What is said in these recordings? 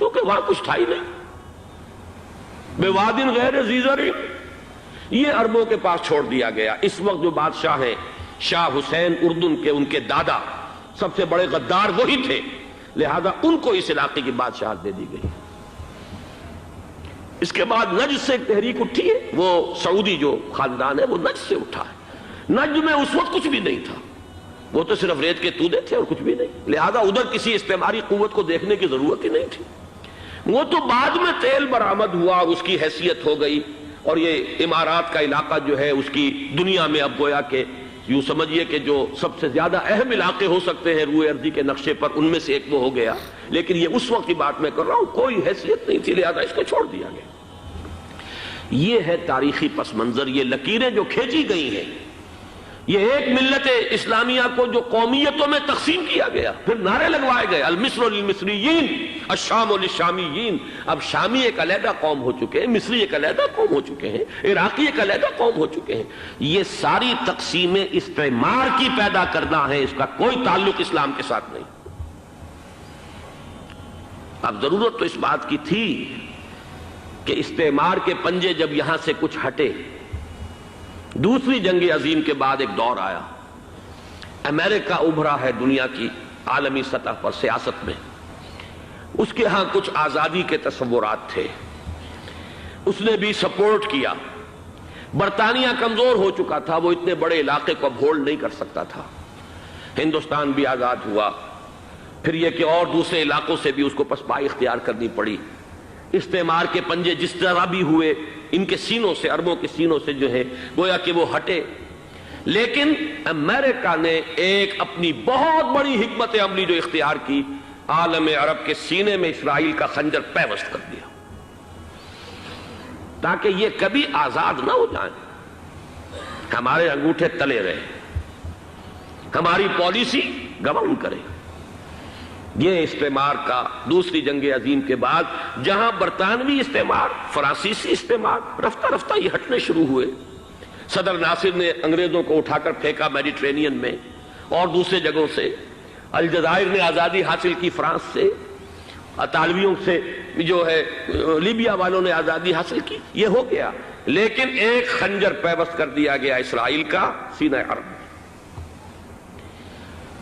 کیونکہ وہاں کچھ تھا ہی نہیں. بوادٍ غیر ذی زرع، یہ عربوں کے پاس چھوڑ دیا گیا. اس وقت جو بادشاہ ہیں شاہ حسین اردن کے، ان کے دادا سب سے بڑے غدار وہی تھے، لہذا ان کو اس علاقے کی بادشاہت دے دی گئی. اس کے بعد نجد سے ایک تحریک اٹھی ہے، وہ سعودی جو خاندان ہے وہ نجد سے اٹھا ہے. نجد میں اس وقت کچھ بھی نہیں تھا، وہ تو صرف ریت کے تودے تھے اور کچھ بھی نہیں، لہذا ادھر کسی استعماری قوت کو دیکھنے کی ضرورت ہی نہیں تھی. وہ تو بعد میں تیل برآمد ہوا، اس کی حیثیت ہو گئی، اور یہ امارات کا علاقہ جو ہے اس کی دنیا میں اب گویا کہ یوں سمجھیے کہ جو سب سے زیادہ اہم علاقے ہو سکتے ہیں روئے ارضی کے نقشے پر، ان میں سے ایک وہ ہو گیا. لیکن یہ اس وقت کی بات میں کر رہا ہوں، کوئی حیثیت نہیں تھی، لہذا اس کو چھوڑ دیا گیا. یہ ہے تاریخی پس منظر، یہ لکیریں جو کھینچی گئی ہیں. یہ ایک ملت اسلامیہ کو جو قومیتوں میں تقسیم کیا گیا، پھر نعرے لگوائے گئے المصر للمصریین الشام للشامیین. اب شامی ایک علیحدہ قوم ہو چکے ہیں، مصری ایک علیحدہ قوم ہو چکے ہیں، عراقی ایک علیحدہ قوم ہو چکے ہیں. یہ ساری تقسیمیں استعمار کی پیدا کرنا ہے، اس کا کوئی تعلق اسلام کے ساتھ نہیں. اب ضرورت تو اس بات کی تھی کہ استعمار کے پنجے جب یہاں سے کچھ ہٹے، دوسری جنگ عظیم کے بعد ایک دور آیا، امریکہ ابھرا ہے دنیا کی عالمی سطح پر سیاست میں. اس کے ہاں کچھ آزادی کے تصورات تھے، اس نے بھی سپورٹ کیا. برطانیہ کمزور ہو چکا تھا، وہ اتنے بڑے علاقے کو اب ہولڈ نہیں کر سکتا تھا. ہندوستان بھی آزاد ہوا، پھر یہ کہ اور دوسرے علاقوں سے بھی اس کو پسپائی اختیار کرنی پڑی. استعمار کے پنجے جس طرح بھی ہوئے، ان کے سینوں سے، عربوں کے سینوں سے جو ہے گویا کہ وہ ہٹے. لیکن امریکہ نے ایک اپنی بہت بڑی حکمت عملی جو اختیار کی، عالم عرب کے سینے میں اسرائیل کا خنجر پیوست کر دیا، تاکہ یہ کبھی آزاد نہ ہو جائیں، ہمارے انگوٹھے تلے رہے، ہماری پالیسی گورن کرے. یہ استعمار کا دوسری جنگ عظیم کے بعد، جہاں برطانوی استعمار، فرانسیسی استعمار رفتہ رفتہ یہ ہٹنے شروع ہوئے. صدر ناصر نے انگریزوں کو اٹھا کر پھینکا میڈیٹرینین میں اور دوسرے جگہوں سے. الجزائر نے آزادی حاصل کی فرانس سے، اطالویوں سے جو ہے لیبیا والوں نے آزادی حاصل کی. یہ ہو گیا، لیکن ایک خنجر پیوست کر دیا گیا اسرائیل کا سینہ عرب.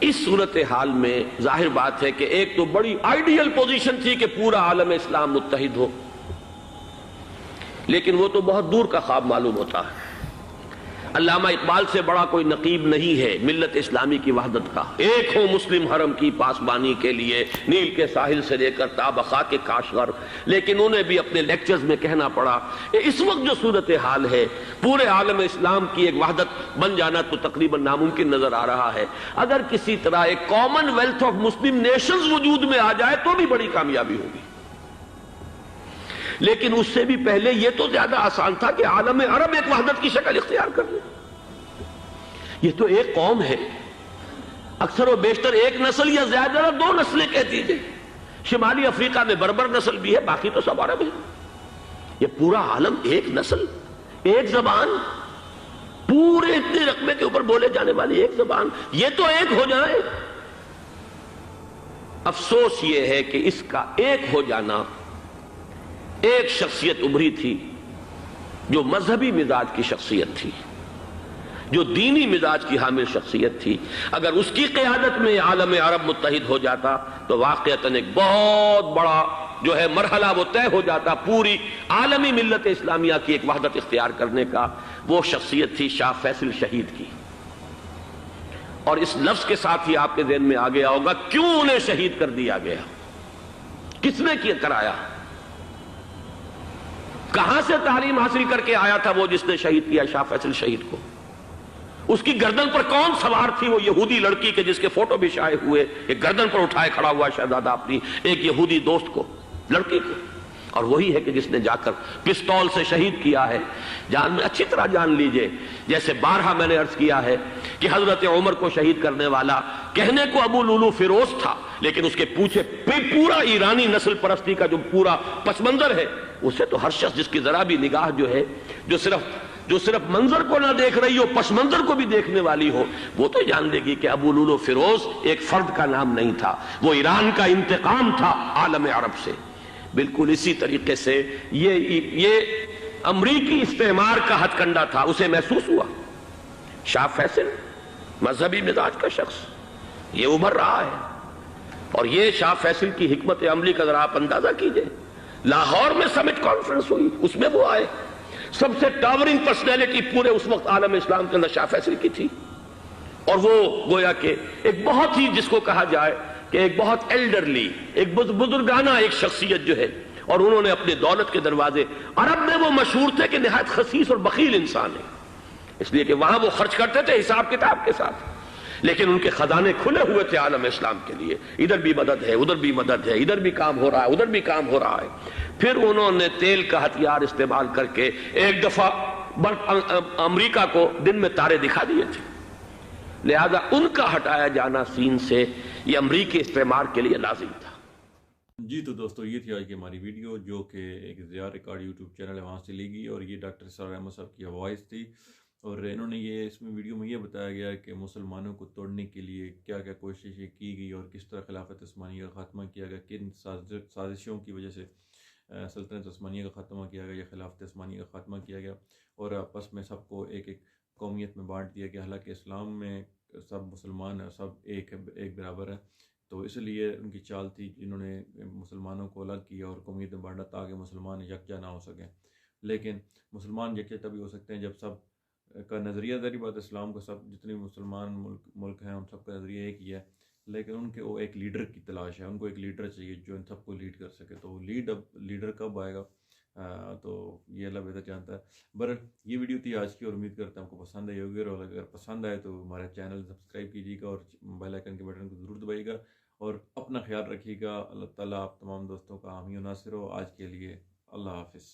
اس صورتحال میں ظاہر بات ہے کہ ایک تو بڑی آئیڈیل پوزیشن تھی کہ پورا عالم اسلام متحد ہو، لیکن وہ تو بہت دور کا خواب معلوم ہوتا ہے. علامہ اقبال سے بڑا کوئی نقیب نہیں ہے ملت اسلامی کی وحدت کا. ایک ہو مسلم حرم کی پاسبانی کے لیے، نیل کے ساحل سے لے کر تا بخاک کاشغر. لیکن انہیں بھی اپنے لیکچرز میں کہنا پڑا اس وقت جو صورتحال ہے، پورے عالم اسلام کی ایک وحدت بن جانا تو تقریباً ناممکن نظر آ رہا ہے. اگر کسی طرح ایک common wealth of Muslim nations وجود میں آ جائے تو بھی بڑی کامیابی ہوگی. لیکن اس سے بھی پہلے یہ تو زیادہ آسان تھا کہ عالم عرب ایک وحدت کی شکل اختیار کر لے. یہ تو ایک قوم ہے، اکثر و بیشتر ایک نسل یا زیادہ دو نسلیں کہہ دیجئے. شمالی افریقہ میں بربر نسل بھی ہے، باقی تو سب عرب ہیں. یہ پورا عالم ایک نسل، ایک زبان، پورے اتنے رقبے کے اوپر بولے جانے والی ایک زبان، یہ تو ایک ہو جائے. افسوس یہ ہے کہ اس کا ایک ہو جانا، ایک شخصیت ابھری تھی جو مذہبی مزاج کی شخصیت تھی، جو دینی مزاج کی حامل شخصیت تھی. اگر اس کی قیادت میں عالم عرب متحد ہو جاتا تو واقعتاً ایک بہت بڑا جو ہے مرحلہ وہ طے ہو جاتا پوری عالمی ملت اسلامیہ کی ایک وحدت اختیار کرنے کا. وہ شخصیت تھی شاہ فیصل شہید کی. اور اس لفظ کے ساتھ ہی آپ کے ذہن میں آ گیا ہوگا کیوں انہیں شہید کر دیا گیا، کس نے کیا کرایا، کہاں سے تعلیم حاصل کر کے آیا تھا وہ جس نے شہید کیا شاہ فیصل شہید کو. اس کی گردن پر کون سوار تھی، وہ یہودی لڑکی کے جس کے فوٹو بھی شائع ہوئے، ایک گردن پر اٹھائے کھڑا ہوا شہزادہ اپنی ایک یہودی دوست کو، لڑکی کو. اور وہی ہے کہ جس نے جا کر پستول سے شہید کیا ہے. جان میں اچھی طرح جان لیجئے، جیسے بارہا میں نے عرض کیا ہے کہ حضرت عمر کو شہید کرنے والا کہنے کو ابو لولو فیروز تھا، لیکن اس کے پیچھے پورا ایرانی نسل پرستی کا جو پورا پس منظر ہے، اسے تو ہر شخص جس کی ذرا بھی نگاہ جو ہے جو صرف منظر کو نہ دیکھ رہی ہو، پس منظر کو بھی دیکھنے والی ہو، وہ تو جان لے گی کہ ابو لولو فیروز ایک فرد کا نام نہیں تھا، وہ ایران کا انتقام تھا عالم عرب سے. بالکل اسی طریقے سے یہ امریکی استعمار کا ہتھ کنڈا تھا، اسے محسوس ہوا۔ شاہ فیصل مذہبی مزاج کا شخص، یہ ابھر رہا ہے، اور یہ شاہ فیصل کی حکمت عملی کا ذرا آپ اندازہ کیجئے۔ لاہور میں سمٹ کانفرنس ہوئی، اس میں وہ آئے، سب سے ٹاورنگ پرسنالٹی پورے اس وقت عالم اسلام کے اندر شاہ فیصل کی تھی، اور وہ گویا کہ ایک بہت ہی جس کو کہا جائے کہ ایک بہت ایلڈرلی، ایک بزرگانہ ایک شخصیت جو ہے، اور انہوں نے اپنے دولت کے دروازے، عرب میں وہ مشہور تھے کہ نہایت خسیس اور بخیل انسان ہے، اس لیے کہ وہاں وہ خرچ کرتے تھے حساب کتاب کے ساتھ، لیکن ان کے خزانے کھلے ہوئے تھے عالم اسلام کے لیے، ادھر بھی مدد ہے، ادھر بھی مدد ہے، ادھر بھی کام ہو رہا ہے، ادھر بھی کام ہو رہا ہے۔ پھر انہوں نے تیل کا ہتھیار استعمال کر کے ایک دفعہ امریکہ کو دن میں تارے دکھا دیے تھے، لہذا ان کا ہٹایا جانا سین سے یہ امریکی استعمار کے لیے لازم تھا۔ جی تو دوستو، یہ تھی آج کی ہماری ویڈیو، جو کہ ایک ضیاء ریکارڈ یوٹیوب چینل ہے وہاں سے لی گئی، اور یہ ڈاکٹر اسرار احمد صاحب کی وائس تھی، اور انہوں نے یہ اس میں ویڈیو میں یہ بتایا گیا کہ مسلمانوں کو توڑنے کے لیے کیا کیا کوششیں کی گئی، اور کس طرح خلافت عثمانیہ کا خاتمہ کیا گیا، کن سازشوں کی وجہ سے سلطنت عثمانیہ کا خاتمہ کیا گیا یا خلافت عثمانیہ کا خاتمہ کیا گیا، اور آپس میں سب کو ایک ایک قومیت میں بانٹ دیا گیا، حالانکہ اسلام میں سب مسلمان ہیں، سب ایک برابر ہیں۔ تو اس لیے ان کی چال تھی، انہوں نے مسلمانوں کو الگ کیا اور قومیت میں بانٹا تاکہ مسلمان یکجا نہ ہو سکیں، لیکن مسلمان یکجا تبھی ہو سکتے ہیں جب سب کا نظریہ، ذری بات اسلام کا سب جتنے مسلمان ملک ہیں ان سب کا نظریہ ایک ہی ہے، لیکن ان کے وہ ایک لیڈر کی تلاش ہے، ان کو ایک لیڈر چاہیے جو ان سب کو لیڈ کر سکے۔ تو اب لیڈر کب آئے گا تو یہ اللہ بہتر جانتا ہے۔ برحال یہ ویڈیو تھی آج کی، اور امید کرتا ہوں آپ کو پسند آئی ہوگی، اور اگر پسند آئے تو ہمارے چینل سبسکرائب کیجیے گا اور بیل آئیکن کے بٹن کو ضرور دبائیے گا، اور اپنا خیال رکھیے گا۔ اللہ تعالیٰ آپ تمام دوستوں کا حامی و ناصر ہو۔ آج کے لیے اللہ حافظ۔